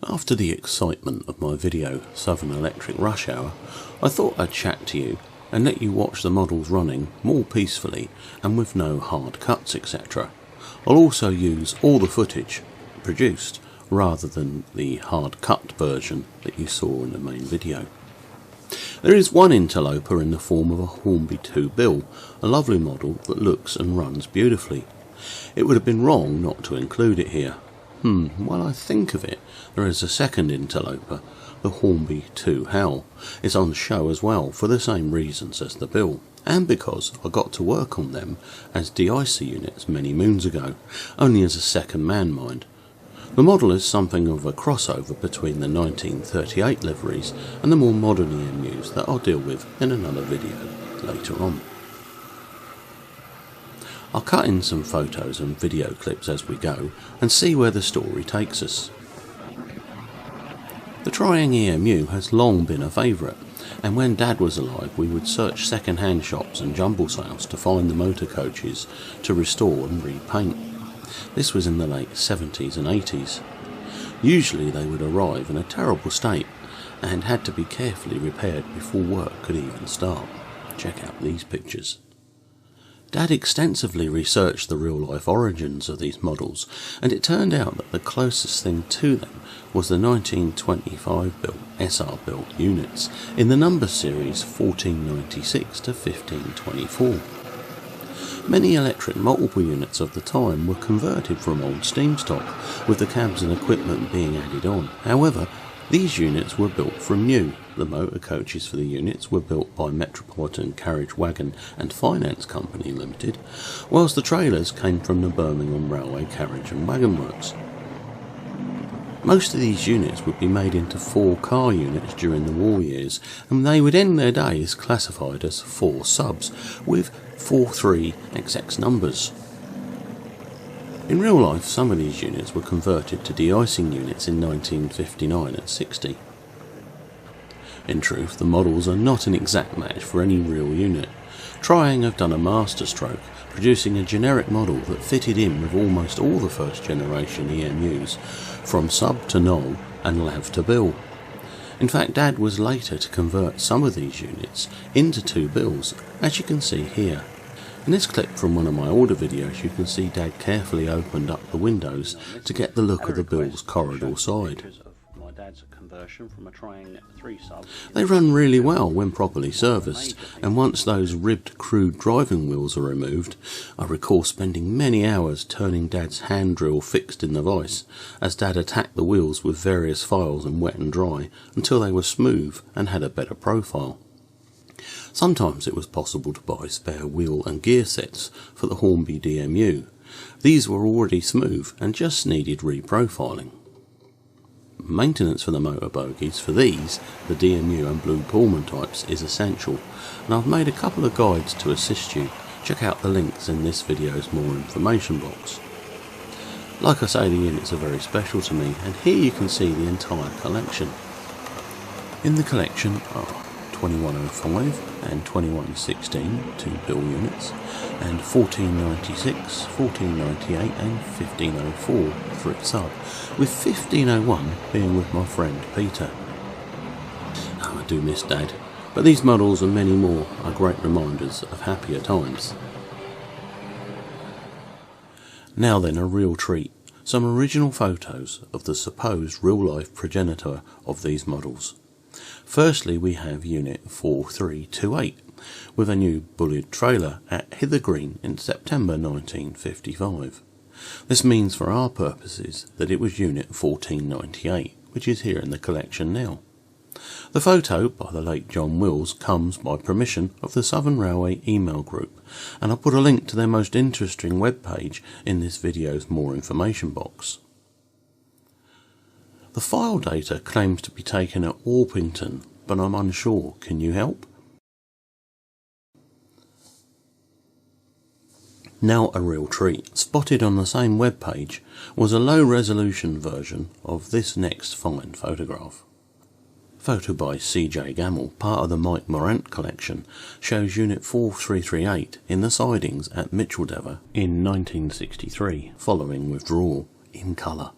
After the excitement of my video Southern Electric Rush Hour, I thought I'd chat to you and let you watch the models running more peacefully and with no hard cuts, etc. I'll also use all the footage produced rather than the hard cut version that you saw in the main video. There is one interloper in the form of a Hornby 2 bill, a lovely model that looks and runs beautifully. It would have been wrong not to include it here. While I think of it, there is a second interloper, the Hornby 2 Howl. It's on show as well for the same reasons as the bill, and because I got to work on them as de-icer units many moons ago, only as a second man mind. The model is something of a crossover between the 1938 liveries and the more modern EMUs that I'll deal with in another video later on. I'll cut in some photos and video clips as we go and see where the story takes us. The Triang EMU has long been a favourite, and when Dad was alive we would search second-hand shops and jumble sales to find the motor coaches to restore and repaint. This was in the late 70s and 80s. Usually they would arrive in a terrible state and had to be carefully repaired before work could even start. Check out these pictures. Dad extensively researched the real-life origins of these models, and it turned out that the closest thing to them was the 1925-built SR-built units in the number series 1496 to 1524. Many electric multiple units of the time were converted from old steam stock, with the cabs and equipment being added on. However, these units were built from new. The motor coaches for the units were built by Metropolitan Carriage Wagon and Finance Company Limited, whilst the trailers came from the Birmingham Railway Carriage and Wagon Works. Most of these units would be made into 4-car units during the war years, and they would end their days classified as 4 subs, with 43XX numbers. In real life, some of these units were converted to de-icing units in 1959 and 60. In truth, the models are not an exact match for any real unit. Triang have done a masterstroke, producing a generic model that fitted in with almost all the first generation EMUs, from sub to null and lav to bill. In fact, Dad was later to convert some of these units into 2 bills, as you can see here. In this clip from one of my older videos, you can see Dad carefully opened up the windows to get the look of the bill's corridor side. They run really well when properly serviced, and once those ribbed crude driving wheels are removed, I recall spending many hours turning Dad's hand drill fixed in the vise, as Dad attacked the wheels with various files and wet and dry until they were smooth and had a better profile. Sometimes it was possible to buy spare wheel and gear sets for the Hornby DMU. These were already smooth and just needed reprofiling. Maintenance for the motor bogies for these, the DMU and Blue Pullman types, is essential, and I've made a couple of guides to assist you. Check out the links in this video's more information box. Like I say, the units are very special to me, and here you can see the entire collection. In the collection are 2105 and 2116 2 bill units, and 1496, 1498 and 1504 3 sub, with 1501 being with my friend Peter. I do miss Dad, but these models and many more are great reminders of happier times. Now then, a real treat. Some original photos of the supposed real-life progenitor of these models. Firstly, we have Unit 4328, with a new bullied trailer at Hither Green in September 1955. This means for our purposes that it was Unit 1498, which is here in the collection now. The photo, by the late John Wills, comes by permission of the Southern Railway email group, and I'll put a link to their most interesting webpage in this video's more information box. The file data claims to be taken at Orpington, but I'm unsure. Can you help? Now a real treat. Spotted on the same webpage was a low-resolution version of this next fine photograph. Photo by C J Gammell, part of the Mike Morant Collection, shows Unit 4338 in the sidings at Micheldever in 1963, following withdrawal, in colour.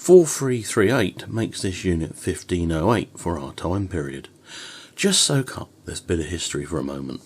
4338 makes this unit 1508 for our time period. Just soak up this bit of history for a moment.